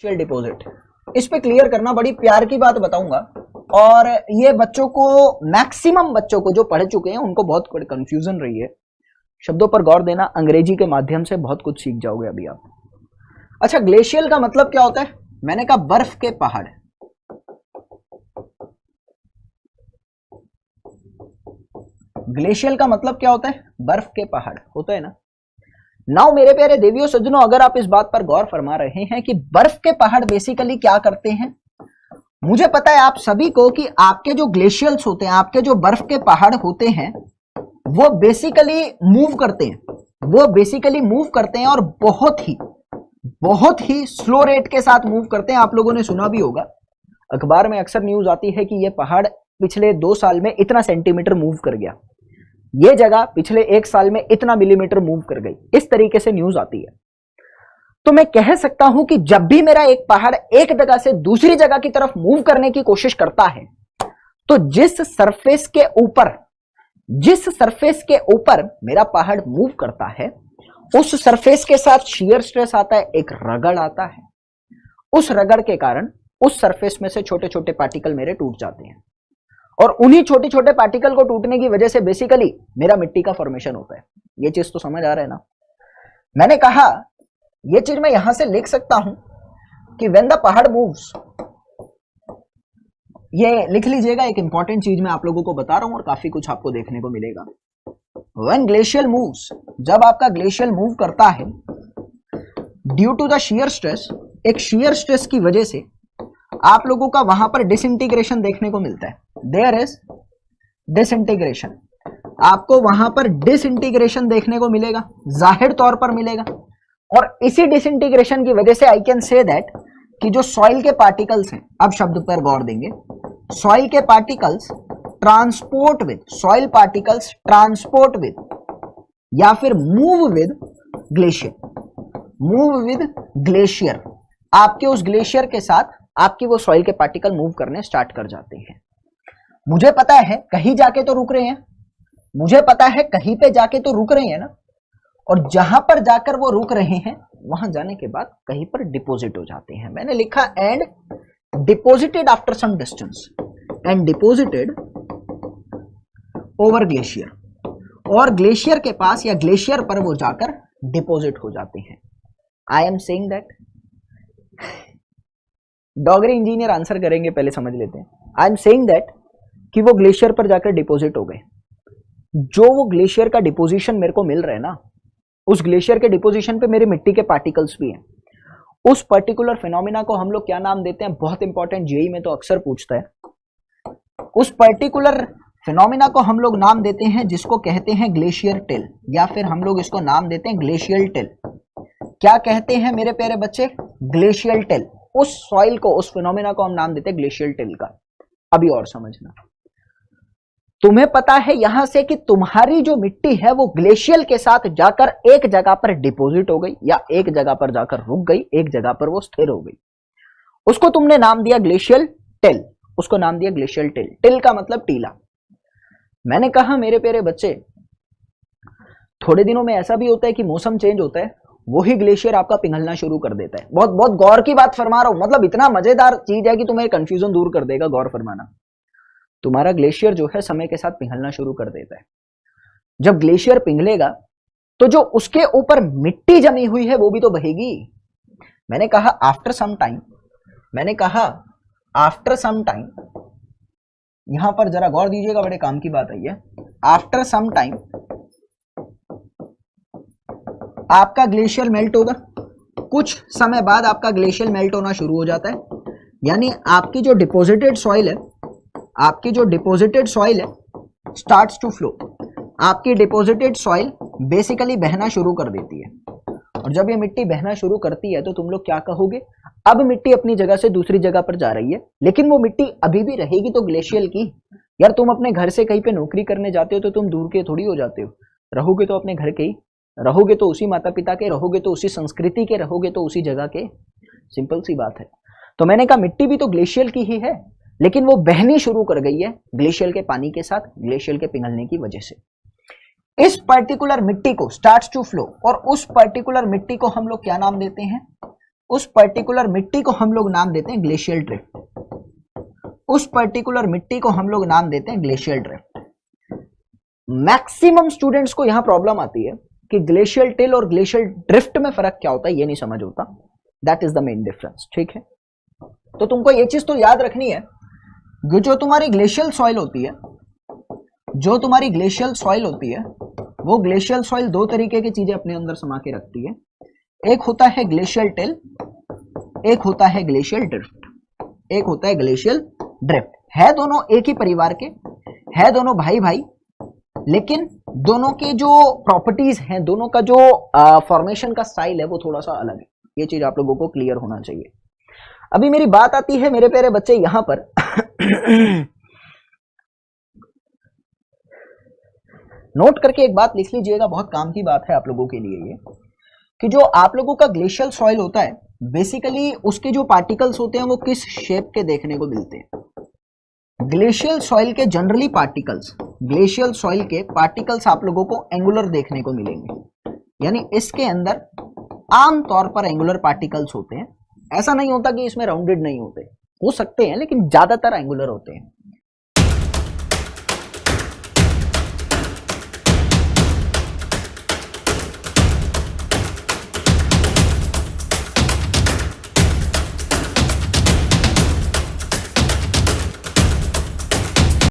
Glacial deposit, इस पे clear करना बड़ी प्यार की बात बताऊंगा। और ये बच्चों को, मैक्सिमम बच्चों को जो पढ़ चुके हैं उनको बहुत कंफ्यूजन रही है। शब्दों पर गौर देना, अंग्रेजी के माध्यम से बहुत कुछ सीख जाओगे अभी आप। अच्छा, ग्लेशियल का मतलब क्या होता है? मैंने कहा बर्फ के पहाड़। ग्लेशियल का मतलब क्या होता है? बर्फ के पहाड़ होता है ना। नाउ मेरे प्यारे देवियों सज्जनों, अगर आप इस बात पर गौर फरमा रहे हैं कि बर्फ के पहाड़ बेसिकली क्या करते हैं, मुझे पता है आप सभी को कि आपके जो ग्लेशियल्स होते हैं, आपके जो बर्फ के पहाड़ होते हैं, वो बेसिकली मूव करते हैं और बहुत ही स्लो रेट के साथ मूव करते हैं। आप लोगों ने सुना भी होगा, अखबार में अक्सर न्यूज आती है कि ये पहाड़ पिछले 2 साल में इतना सेंटीमीटर मूव कर गया, ये जगह पिछले 1 साल में इतना मिलीमीटर मूव कर गई, इस तरीके से न्यूज आती है। तो मैं कह सकता हूं कि जब भी मेरा एक पहाड़ एक जगह से दूसरी जगह की तरफ मूव करने की कोशिश करता है, तो जिस सरफेस के ऊपर मेरा पहाड़ मूव करता है, उस सरफेस के साथ शियर स्ट्रेस आता है, एक रगड़ आता है। उस रगड़ के कारण उस सरफेस में से छोटे छोटे पार्टिकल मेरे टूट जाते हैं, और उन्हीं छोटे छोटे पार्टिकल को टूटने की वजह से बेसिकली मेरा मिट्टी का फॉर्मेशन होता है। ये चीज तो समझ आ रहा है ना। मैंने कहा ये चीज मैं यहां से लिख सकता हूं कि व्हेन द पहाड़ मूव्स, ये लिख लीजिएगा, एक इंपॉर्टेंट चीज मैं आप लोगों को बता रहा हूं और काफी कुछ आपको देखने को मिलेगा। व्हेन ग्लेशियल मूव्स, जब आपका ग्लेशियल मूव करता है, due to the shear stress, एक शियर स्ट्रेस की वजह से आप लोगों का वहां पर डिसइंटीग्रेशन देखने को मिलता है। देयर इज डिसइंटीग्रेशन, आपको वहां पर डिसइंटीग्रेशन देखने को मिलेगा, जाहिर तौर पर मिलेगा। और इसी डिसइंटीग्रेशन की वजह से आई कैन से दैट कि जो सॉइल के पार्टिकल्स हैं, अब शब्द पर गौर देंगे, सॉइल के पार्टिकल्स ट्रांसपोर्ट विद या फिर मूव विद ग्लेशियर, आपके उस ग्लेशियर के साथ आपकी वो सॉइल के पार्टिकल मूव करने स्टार्ट कर जाते हैं। मुझे पता है कहीं जाके तो रुक रहे हैं, मुझे पता है कहीं पे जाके तो रुक रहे हैं ना, और जहां पर जाकर वो रुक रहे हैं वहां जाने के बाद कहीं पर डिपॉजिट हो जाते हैं। मैंने लिखा and deposited after some distance, and deposited over glacier, और ग्लेशियर के पास या ग्लेशियर पर वो जाकर डिपॉजिट हो जाते हैं। आई एम सेइंग दैट, डॉगरी इंजीनियर आंसर करेंगे, पहले समझ लेते हैं। आई एम सेइंग दैट कि वो ग्लेशियर पर जाकर डिपॉजिट हो गए। जो वो ग्लेशियर का डिपोजिशन मेरे को मिल रहा है ना, उस ग्लेशियर के डिपोजिशन पे मेरे मिट्टी के पार्टिकल्स भी हैं। उस पर्टिकुलर फिनोमिना को हम लोग क्या नाम देते हैं? बहुत इंपॉर्टेंट, जेईई में तो अक्सर पूछता है। उस पर्टिकुलर फिनोमिना को हम लोग नाम देते हैं जिसको कहते हैं ग्लेशियर टिल, या फिर हम लोग इसको नाम देते हैं ग्लेशियल टिल। क्या कहते हैं मेरे प्यारे बच्चे? Glacial till. उस सॉइल को, उस फिनोमिना को हम नाम देते हैं ग्लेशियल टिल का। अभी और समझना, तुम्हें पता है यहां से कि तुम्हारी जो मिट्टी है वो ग्लेशियल के साथ जाकर एक जगह पर डिपॉजिट हो गई, या एक जगह पर जाकर रुक गई, एक जगह पर वो स्थिर हो गई। उसको तुमने नाम दिया ग्लेशियल टिल, उसको नाम दिया ग्लेशियल टिल। टिल का मतलब टीला। मैंने कहा मेरे प्यारे बच्चे, थोड़े दिनों में ऐसा भी होता है कि मौसम चेंज होता है, वही ग्लेशियर आपका पिघलना शुरू कर देता है। बहुत बहुत गौर की बात फरमा रहा हूं, मतलब इतना मजेदार चीज है कि तुम्हें कंफ्यूजन दूर कर देगा, गौर फरमाना। तुम्हारा ग्लेशियर जो है समय के साथ पिघलना शुरू कर देता है। जब ग्लेशियर पिघलेगा तो जो उसके ऊपर मिट्टी जमी हुई है वो भी तो बहेगी। मैंने कहा आफ्टर सम टाइम, यहां पर जरा गौर दीजिएगा, बड़े काम की बात आई है। आफ्टर सम टाइम आपका ग्लेशियर मेल्ट होगा, कुछ समय बाद आपका ग्लेशियर मेल्ट होना शुरू हो जाता है, यानी आपकी जो डिपॉजिटेड सॉइल है स्टार्ट्स टू फ्लो। आपकी डिपॉजिटेड सॉइल बेसिकली बहना शुरू कर देती है, और जब ये मिट्टी बहना शुरू करती है तो तुम लोग क्या कहोगे? अब मिट्टी अपनी जगह से दूसरी जगह पर जा रही है, लेकिन वो मिट्टी अभी भी रहेगी तो ग्लेशियल की। यार तुम अपने घर से कहीं पे नौकरी करने जाते हो तो तुम दूर के थोड़ी हो जाते हो, रहोगे तो अपने घर के ही, रहोगे तो उसी माता पिता के, रहोगे तो उसी संस्कृति के, रहोगे तो उसी जगह के। सिंपल सी बात है। तो मैंने कहा मिट्टी भी तो ग्लेशियल की ही है, लेकिन वो बहनी शुरू कर गई है ग्लेशियल के पानी के साथ, ग्लेशियल के पिघलने की वजह से। इस पर्टिकुलर मिट्टी को स्टार्ट्स टू फ्लो, और उस पर्टिकुलर मिट्टी को हम लोग क्या नाम देते हैं? उस पर्टिकुलर मिट्टी को हम लोग नाम देते हैं ग्लेशियल ड्रिफ्ट। उस पर्टिकुलर मिट्टी को हम लोग नाम देते हैं ग्लेशियल ड्रिफ्ट। मैक्सिमम स्टूडेंट्स को यहां प्रॉब्लम आती है कि ग्लेशियल टिल और ग्लेशियल ड्रिफ्ट में फर्क क्या होता है, ये नहीं समझ होता। That is the main difference, ठीक है। तो तुमको ये चीज तो याद रखनी है, जो तुम्हारी ग्लेशियल सॉइल होती है, जो तुम्हारी ग्लेशियल सॉइल होती है, वो ग्लेशियल सॉइल दो तरीके की चीजें अपने अंदर समा के रखती है। एक होता है ग्लेशियल टिल, एक होता है ग्लेशियल ड्रिफ्ट, एक होता है ग्लेशियल ड्रिफ्ट। है दोनों एक ही परिवार के, है दोनों भाई भाई, लेकिन दोनों के जो प्रॉपर्टीज हैं, दोनों का जो फॉर्मेशन का स्टाइल है वो थोड़ा सा अलग है। ये चीज आप लोगों को क्लियर होना चाहिए। अभी मेरी बात आती है मेरे प्यारे बच्चे यहां पर नोट करके एक बात लिख लीजिएगा, बहुत काम की बात है आप लोगों के लिए ये, कि जो आप लोगों का ग्लेशियल सॉइल होता है, बेसिकली उसके जो पार्टिकल्स होते हैं वो किस शेप के देखने को मिलते हैं। ग्लेशियल सॉइल के जनरली पार्टिकल्स, ग्लेशियल सॉइल के पार्टिकल्स आप लोगों को एंगुलर देखने को मिलेंगे, यानी इसके अंदर आमतौर पर एंगुलर पार्टिकल्स होते हैं। ऐसा नहीं होता कि इसमें राउंडेड नहीं होते, हो सकते हैं लेकिन ज्यादातर एंगुलर होते हैं।